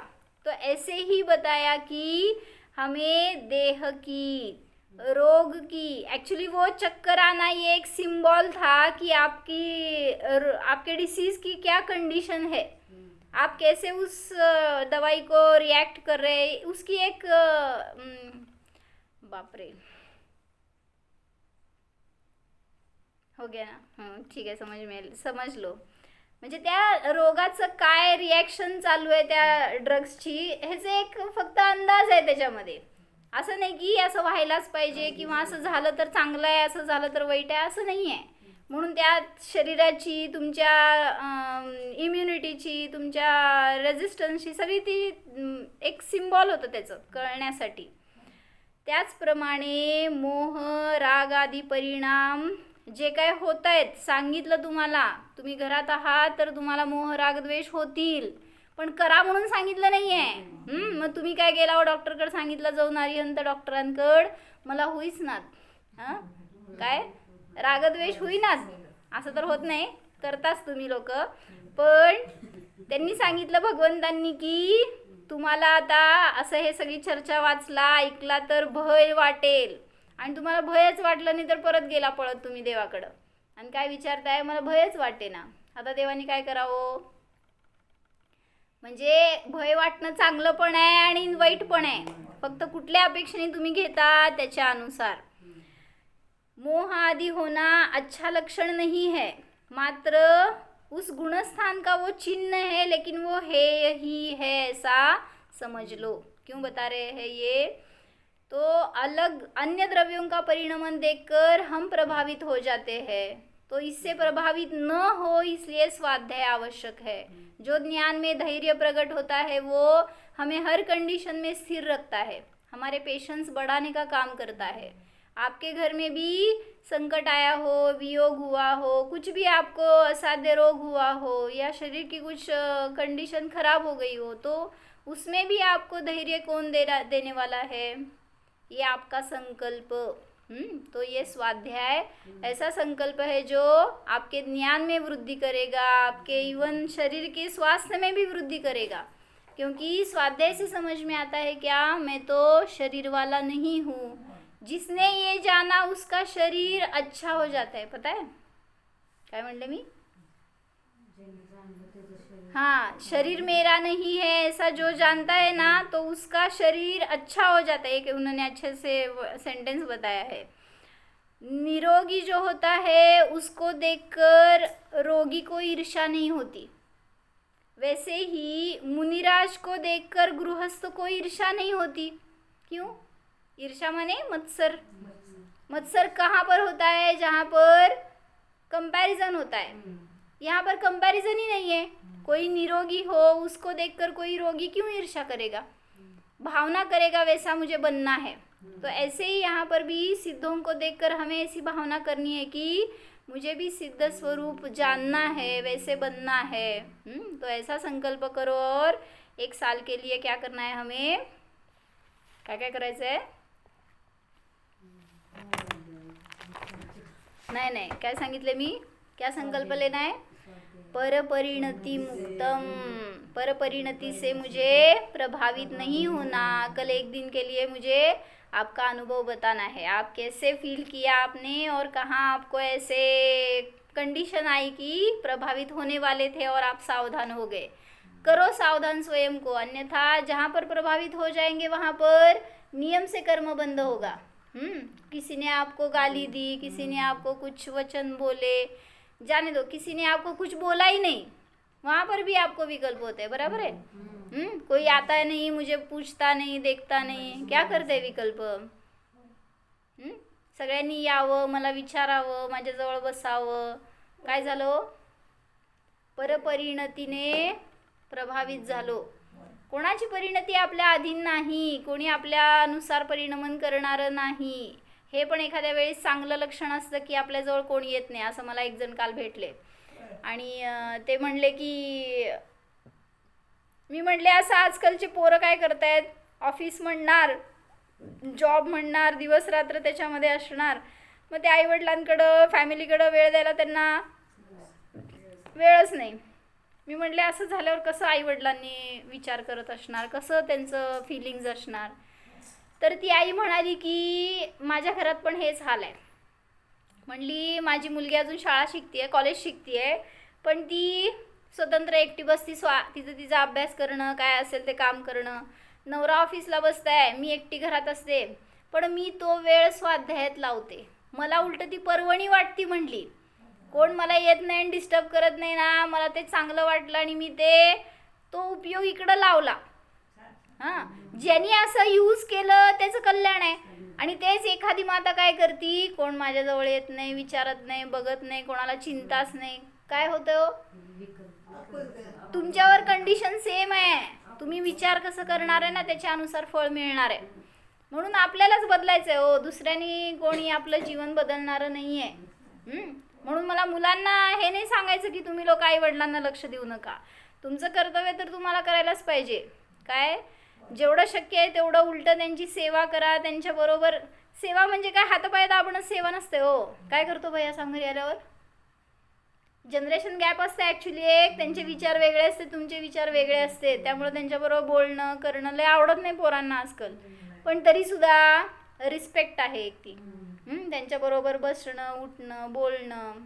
तो ऐसे ही बताया कि हमें देह की, रोग की, एक्चुअली वो चक्कर आना ये एक सिंबल था कि आपके डिसीज की क्या कंडीशन है, आप कैसे उस दवाई को रिएक्ट कर रहे हैं, उसकी एक बाप रे, हो गया ना, ठीक आहे, समज लो. म्हणजे त्या रोगाचं काय रिॲक्शन चालू आहे त्या ड्रग्सची ह्याचे एक फक्त अंदाज आहे त्याच्यामध्ये. असं नाही की असं व्हायलाच पाहिजे किंवा असं झालं तर चांगलं आहे, असं झालं तर वाईट आहे, असं नाही आहे. म्हणून त्या शरीराची, तुमच्या इम्युनिटीची, तुमच्या रेझिस्टन्सची सगळी ती एक सिम्बॉल होतं त्याचं कळण्यासाठी. त्याचप्रमाणे मोह, राग आदी परिणाम जे काय होत आहेत, सांगितलं तुम्हाला, तुम्ही घरात आहात तर तुम्हाला मोह राग द्वेष होतील, पण करा म्हणून सांगितलं नाही आहे. मग तुम्ही काय गेला हो डॉक्टरकडे सांगितलं जाऊन अरिहंत डॉक्टरांकडं, मला होईच नात, काय रागद्वेष होईनाच, असं तर होत नाही, करताच तुम्ही लोक. पण त्यांनी सांगितलं भगवंतांनी की तुम्हाला आता असं हे सगळी चर्चा वाचला, ऐकला तर भय वाटेल, आणि तुम्हाला भयच वाटलं नाही तर परत गेला पळत तुम्ही देवाकडं आणि काय विचारताय, मला भयच वाटे ना. आता देवाने काय करावं, म्हणजे भय वाटणं चांगलं पण आहे आणि वाईट पण आहे, फक्त कुठल्या अपेक्षेने तुम्ही घेता त्याच्या अनुसार. मोह आदि होना अच्छा लक्षण नहीं है, मात्र उस गुणस्थान का वो चिन्ह है, लेकिन वो है ही है, ऐसा समझ लो. क्यों बता रहे हैं ये, तो अलग अन्य द्रव्यों का परिणमन देखकर हम प्रभावित हो जाते हैं, तो इससे प्रभावित न हो इसलिए स्वाध्याय आवश्यक है. जो ज्ञान में धैर्य प्रकट होता है वो हमें हर कंडीशन में स्थिर रखता है, हमारे पेशेंस बढ़ाने का काम करता है. आपके घर में भी संकट आया हो, वियोग हुआ हो, कुछ भी आपको असाध्य रोग हुआ हो या शरीर की कुछ कंडीशन खराब हो गई हो, तो उसमें भी आपको धैर्य कौन देने वाला है, ये आपका संकल्प. तो ये स्वाध्याय ऐसा संकल्प है जो आपके ज्ञान में वृद्धि करेगा, आपके इवन शरीर के स्वास्थ्य में भी वृद्धि करेगा. क्योंकि स्वाध्याय से समझ में आता है क्या, मैं तो शरीर वाला नहीं हूँ. जिसने ये जाना उसका शरीर अच्छा हो जाता है. पता है काय म्हणले मी, हाँ, शरीर मेरा नहीं है ऐसा जो जानता है ना, तो उसका शरीर अच्छा हो जाता है. कि उन्होंने अच्छे से सेंटेंस बताया है. निरोगी जो होता है उसको देखकर रोगी को ईर्ष्या नहीं होती, वैसे ही मुनिराज को देखकर गृहस्थ को ईर्ष्या नहीं होती. क्यों, ईर्ष्या माने मत्सर. मत्सर कहाँ पर होता है, जहाँ पर कंपैरिजन होता है. यहाँ पर कंपैरिजन ही नहीं है. कोई निरोगी हो उसको देखकर कोई रोगी क्यों ईर्ष्या करेगा, भावना करेगा वैसा मुझे बनना है. तो ऐसे ही यहाँ पर भी सिद्धों को देखकर हमें ऐसी भावना करनी है कि मुझे भी सिद्ध स्वरूप जानना है, वैसे बनना है. तो ऐसा संकल्प करो. और 1 साल के लिए क्या करना है, हमें क्या क्या करायचं आहे, नाही काय सांगितले मी, क्या संकल्प लेना है, परपरिणति मुक्तम. परपरिणति से मुझे प्रभावित नहीं होना. कल 1 दिन के लिए मुझे आपका अनुभव बताना है, आप कैसे फील किया आपने और कहाँ आपको ऐसे कंडीशन आई कि प्रभावित होने वाले थे और आप सावधान हो गए. करो सावधान स्वयं को, अन्यथा जहाँ पर प्रभावित हो जाएंगे वहाँ पर नियम से कर्म बंद होगा. किसी ने आपको गाली दी, किसी ने आपको कुछ वचन बोले, जाने दो, किसी ने आपको कुछ बोला ही नहीं, वहाँ पर भी आपको विकल्प होते हैं. बराबर है. कोई आता है नहीं, मुझे पूछता नहीं, देखता नहीं, क्या करते विकल्प, सगळ्यांनी यावं, मला विचारावं, माझ्याजवळ बसावं. काय झालं, परपरिणतीने प्रभावित झालो. कोणाची परिणती आपल्या अधीन नाही, कोणी आपल्यानुसार परिणमन करणारं नाही. हे पण एखाद्या वेळेस चांगलं लक्षण असतं की आपल्याजवळ कोणी येत नाही. असं मला एक जण काल भेटले आणि ते म्हणले की, मी म्हणले असं आजकालचे पोरं काय करतायत, ऑफिस म्हणणार, जॉब म्हणणार, दिवस रात्र त्याच्यामध्ये असणार, मग ते आईवडिलांकडं, फॅमिलीकडं वेळ द्यायला त्यांना वेळच नाही. मी म्हणले असं झाल्यावर कसं आईवडिलांनी विचार करत असणार, कसं त्यांचं फिलिंग्ज असणार. तर ती आई म्हणाली की माझ्या घरात पण हेच हाल आहे. म्हणली माझी मुलगी अजून शाळा शिकते, कॉलेज शिकते, पण ती स्वतंत्र एकटी बसती, तिचा अभ्यास करणं, काय असेल ते काम करणं. नवरा ऑफिसला बसताय, मी एकटी घरात असते, पण मी तो वेळ स्वाध्यायात लावते. मला उलट ती पर्वणी वाटती. म्हणली कोण मला येत नाही, डिस्टर्ब करत नाही ना, मला ते चांगलं वाटलं आणि मी तो उपयोग इकडं लावला. हां, ज्यांनी असं यूज केलं त्याचं कल्याण आहे. आणि तेच एखादी माता काय करती, कोण माझ्याजवळ येत नाही, विचारत नाही, बघत नाही, कोणाला चिंताच नाही, काय होतं? तुमच्यावर कंडिशन सेम आहे. तुम्ही विचार कसं करणार आहे ना, त्याच्यानुसार फळ मिळणार आहे. म्हणून आपल्यालाच बदलायचं आहे हो, दुसऱ्यानी कोणी आपलं जीवन बदलणारं नाही आहे. म्हणून मला मुलांना हे नाही सांगायचं की तुम्ही लोक आई वडिलांना लक्ष देऊ नका. तुमचं कर्तव्य तर तुम्हाला करायलाच पाहिजे. काय जेवढं शक्य आहे तेवढं उलटं त्यांची सेवा करा. त्यांच्याबरोबर सेवा म्हणजे काय, हातापाय दाबणं सेवा नसते हो. काय करतो भैया सांग घरी आल्यावर? जनरेशन गॅप असते ॲक्च्युली एक. त्यांचे विचार वेगळे असते, तुमचे विचार वेगळे असते. त्यामुळे त्यांच्याबरोबर बोलणं करणं लय आवडत नाही पोरांना आजकाल. पण तरीसुद्धा रिस्पेक्ट आहे एक ती. त्यांच्याबरोबर बसणं, उठणं, बोलणं.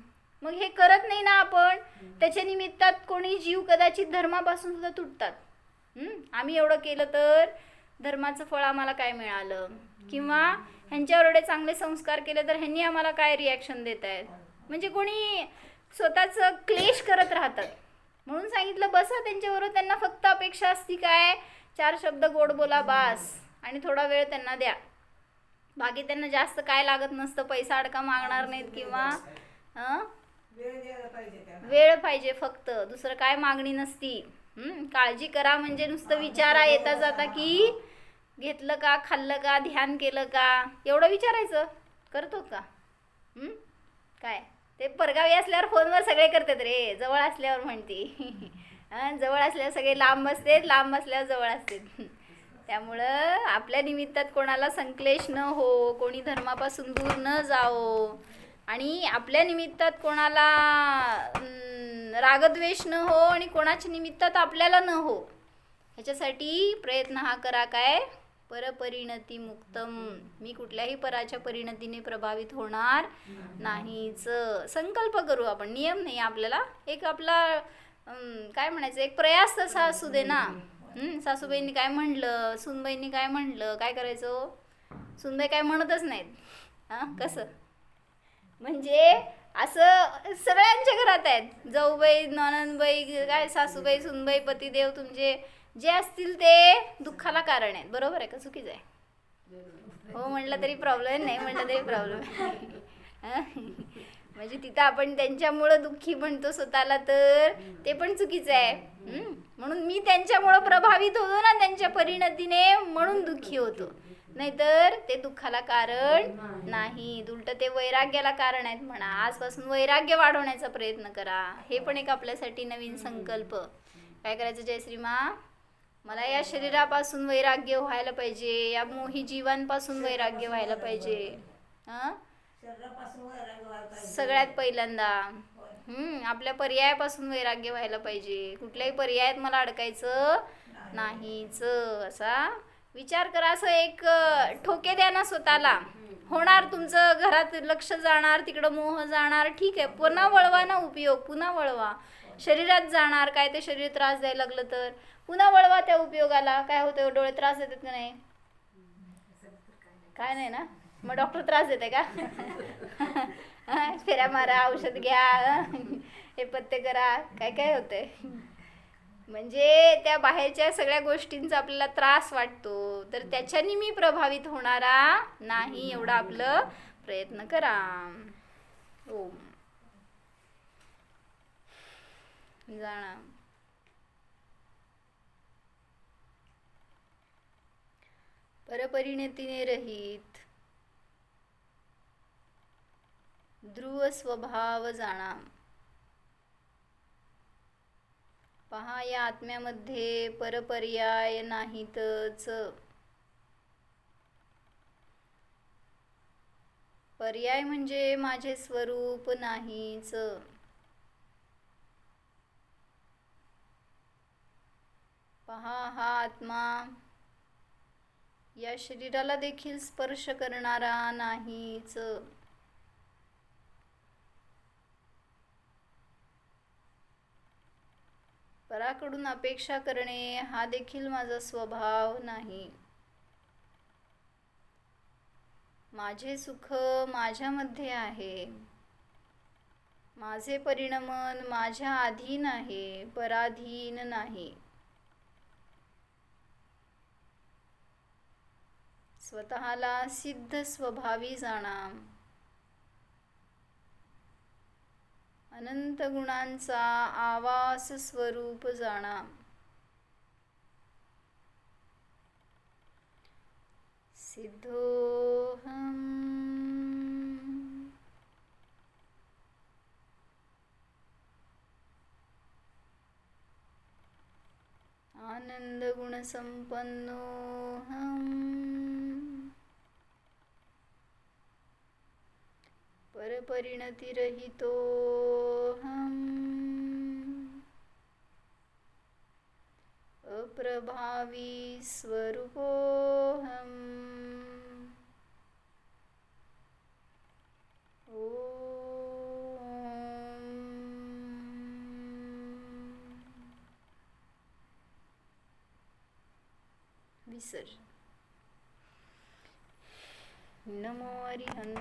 मग हे करत नाही ना आपण, त्याच्या निमित्तात कोणी जीव कदाचित धर्मापासून सुद्धा तुटतात. आम्ही एवढं केलं तर धर्माचं फळ आम्हाला काय मिळालं, किंवा ह्यांच्यावर एवढे चांगले संस्कार केले तर ह्यांनी आम्हाला काय रिॲक्शन देत आहेत. म्हणजे कोणी स्वतःचं क्लेश करत राहतात. म्हणून सांगितलं बसा त्यांच्याबरोबर. त्यांना फक्त अपेक्षा असती काय, 4 शब्द गोड बोला बास, आणि थोडा वेळ त्यांना द्या. बाकी त्यांना जास्त काय लागत नसतं. पैसा अडका मागणार नाहीत, किंवा वेळ पाहिजे फक्त, दुसरं काय मागणी नसती. काळजी करा म्हणजे नुसतं विचारा येता जाता की घेतलं का, खाल्लं का, ध्यान केलं का, एवढं विचारायचं. करतो का? काय ते परगावी असल्यावर फोनवर सगळे करतात रे, जवळ असल्यावर म्हणते. जवळ असल्यावर सगळे लांब असते, लांब असल्यावर जवळ असते. त्यामुळं आपल्या निमित्तात कोणाला संक्लेश न हो, कोणी धर्मापासून दूर न जाओ, आणि आपल्या निमित्तात कोणाला रागद्वेष न हो, आणि कोणाच्या निमित्तात आपल्याला न हो, ह्याच्यासाठी प्रयत्न हा करा. काय? परपरिणती मुक्तम. मी कुठल्याही पराच्या परिणतीने प्रभावित होणार नाहीच. संकल्प करू आपण, नियम नाही आपल्याला. एक आपला काय म्हणायचं, एक प्रयास तसा असू दे ना. सासूबाईंनी काय म्हणलं, सूनबाईंनी काय म्हणलं, काय करायचं? सूनबाई काय म्हणतच नाहीत. कसं म्हणजे असं सगळ्यांच्या घरात आहेत. जाऊबाई, नणंदबाई, काय सासूबाई, सूनबाई, पतिदेव तुमचे जे असतील ते दुःखाला कारण आहेत. बरोबर आहे का? चुकीचं आहे? हो म्हणलं तरी प्रॉब्लेम, नाही म्हणलं तरी प्रॉब्लेम. म्हणजे तिथं आपण त्यांच्यामुळं दुःखी म्हणतो स्वतःला, तर ते पण चुकीचं आहे. म्हणून मी त्यांच्यामुळं प्रभावित होतो ना, त्यांच्या परिणतीने, म्हणून दुःखी होतो. नाहीतर ते दुःखाला कारण नाही, उलट ते वैराग्याला कारण आहेत म्हणा. आजपासून वैराग्य वाढवण्याचा प्रयत्न करा. हे पण एक आपल्यासाठी नवीन संकल्प. काय करायचं? जय श्रीमा, मला या शरीरापासून वैराग्य व्हायला पाहिजे, या मोही जीवांपासून वैराग्य व्हायला पाहिजे. सगळ्यात पहिल्यांदा आपल्या पर्यायापासून वैराग्य व्हायला पाहिजे. कुठल्याही पर्यायात मला अडकायचं नाहीच, असा विचार करा. असं एक ठोके द्या ना स्वतःला. होणार तुमचं, घरात लक्ष जाणार, तिकडं मोह जाणार, ठीक आहे, पुन्हा वळवा ना उपयोग, पुन्हा वळवा. शरीरात जाणार, काय ते शरीर त्रास द्यायला लागलं तर पुन्हा वळवा त्या उपयोगाला. काय होतं? डोळे त्रास देतात का नाही? काय नाही ना? मग डॉक्टर त्रास देते का? फेऱ्या मारा, औषध घ्या, हे पत्ते करा, काय काय होतंय. म्हणजे त्या बाहेरच्या सगळ्या गोष्टींचा आपल्याला त्रास वाटतो, तर त्याच्यानी मी प्रभावित होणारा नाही, एवढा आपलं प्रयत्न करा. ओम जाणा. परपरिणतीने रहित ध्रुव स्वभाव जाणा. पहा या आत्म्यामध्ये परपर्याय नाहीतच. पर्याय म्हणजे माझे स्वरूप नाहीच. पहा हा आत्मा या शरीराला देखील स्पर्श करणारा नाहीच. पराकडून अपेक्षा करणे हा देखील माझा स्वभाव नाही. माझे सुख माझ्यामध्ये आहे. माझे परिणमन माझ्या अधीन आहे, पराधीन नाही. स्वतःला सिद्ध स्वभावी जाणा. अनंत गुणांचा आवास स्वरूप जाणा. सिद्धोहम. आनंद गुण संपन्नोहम. परपरिणतिरहितोहम. अप्रभावी स्वरूपोहम. विसर्जन. नमो अरिहंत.